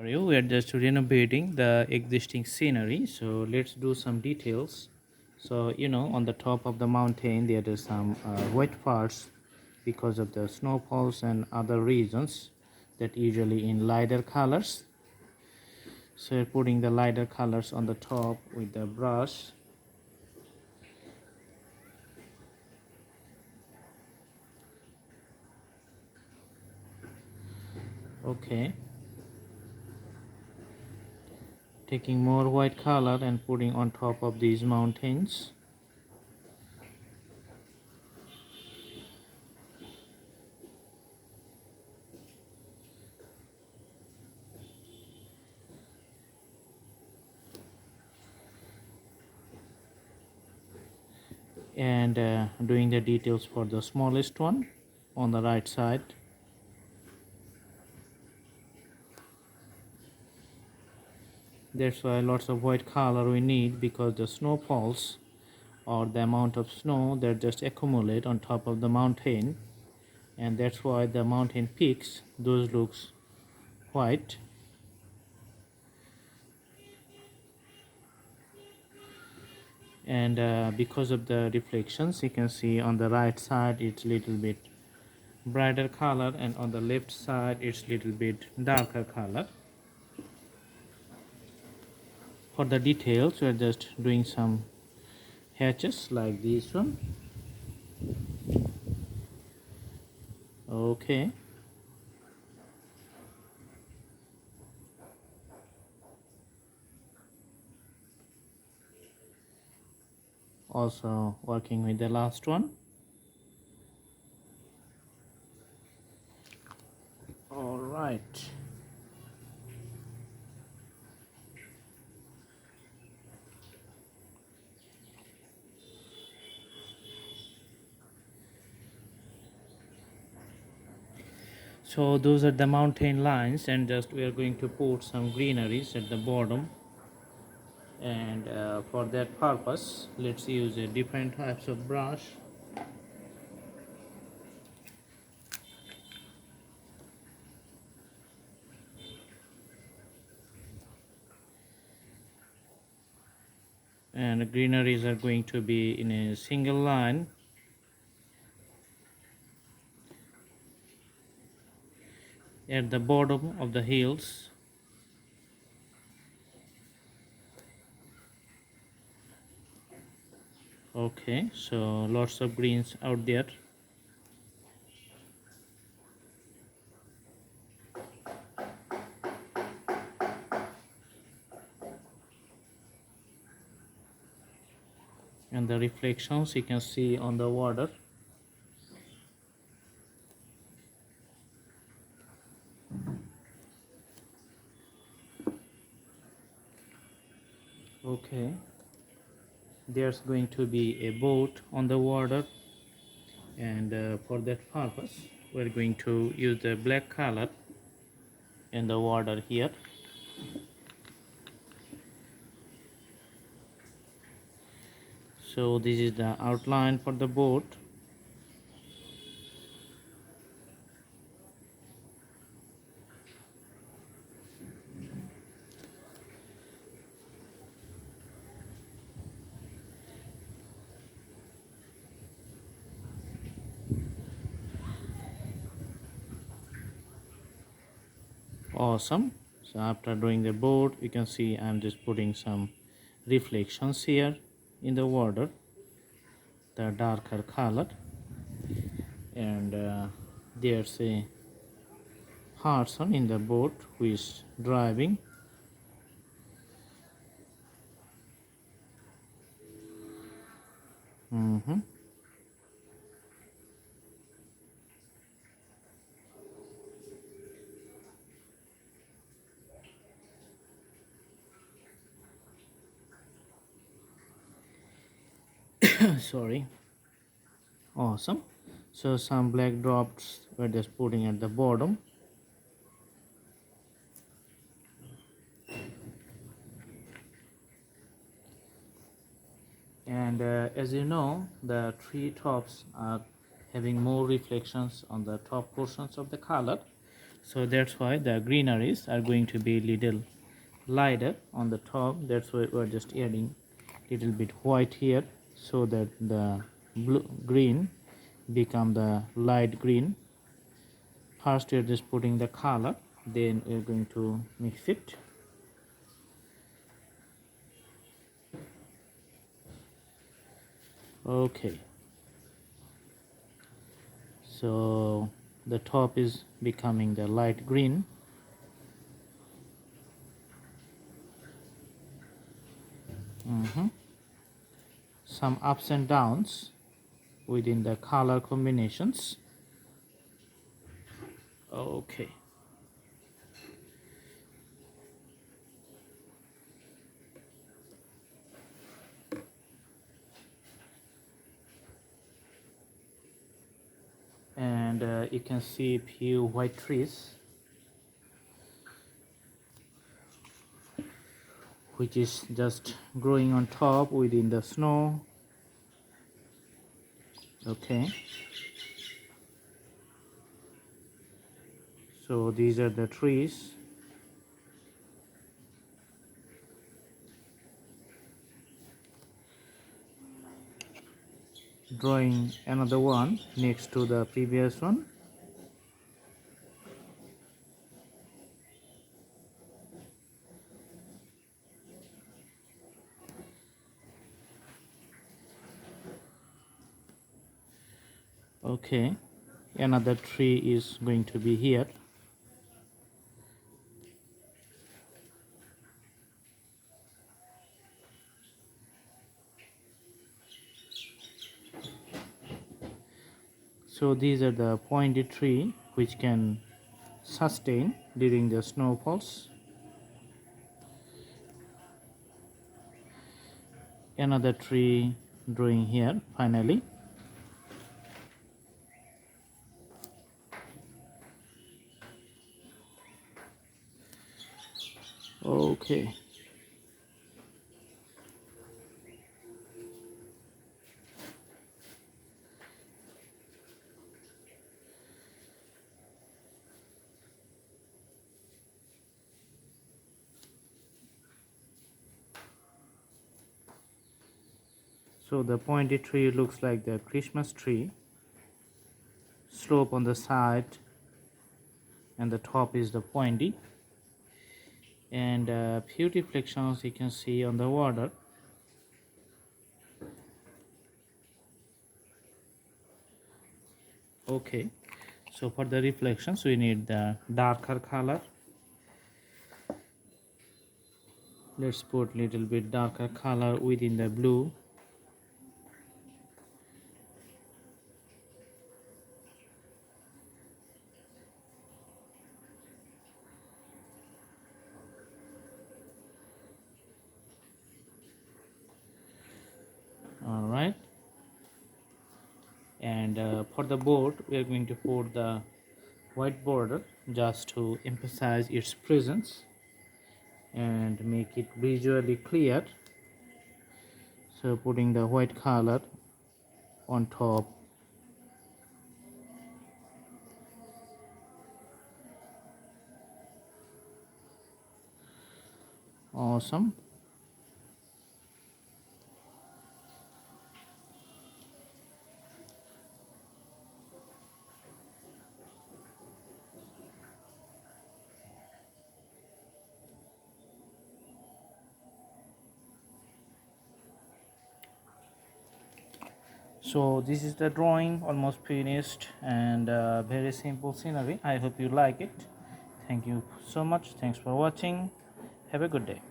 We are just renovating the existing scenery, so let's do some details. So on the top of the mountain there is some white parts because of the snowfalls and other reasons that usually in lighter colors. So we're putting the lighter colors on the top with the brush. Okay, taking more white color and putting on top of these mountains. And doing the details for the smallest one on the right side. That's why lots of white color we need, because the snowfalls or the amount of snow that just accumulate on top of the mountain, and that's why the mountain peaks, those looks white. And because of the reflections, you can see on the right side it's little bit brighter color, and on the left side it's little bit darker color. For the details, we're just doing some hatches like this one. Okay, also working with the last one. All right. So those are the mountain lines, and just we are going to put some greeneries at the bottom. And for that purpose, let's use a different types of brush. And the greeneries are going to be in a single line. At the bottom of the hills. Okay, so lots of greens out there. And the reflections you can see on the water. Okay, there's going to be a boat on the water, and for that purpose we're going to use the black color in the water here. So this is the outline for the boat. Awesome. So after doing the boat, you can see I'm just putting some reflections here in the water, the darker color, and there's a person in the boat who is driving. Mm-hmm. Sorry. Awesome. So some black drops we're just putting at the bottom. And as you know, the tree tops are having more reflections on the top portions of the color, so that's why the greeneries are going to be little lighter on the top. That's why we're just adding little bit white here, so that the blue green become the light green. First we're just putting the color, then we're going to mix it. Okay, so the top is becoming the light green. Some ups and downs within the color combinations. Okay, and you can see a few white trees which is just growing on top within the snow. Okay, so these are the trees. Drawing another one next to the previous one. Okay, another tree is going to be here. So these are the pointed tree which can sustain during the snowfalls. Another tree drawing here finally. Okay, so the pointed tree looks like the Christmas tree. Slope on the side and the top is the pointy, and few reflections you can see on the water. Okay, so for the reflections we need the darker color. Let's put little bit darker color within the blue. All right, and for the board we are going to put the white border just to emphasize its presence and make it visually clear. So putting the white color on top. Awesome. So this is the drawing, almost finished, and very simple scenery. I hope you like it. Thank you so much. Thanks for watching. Have a good day.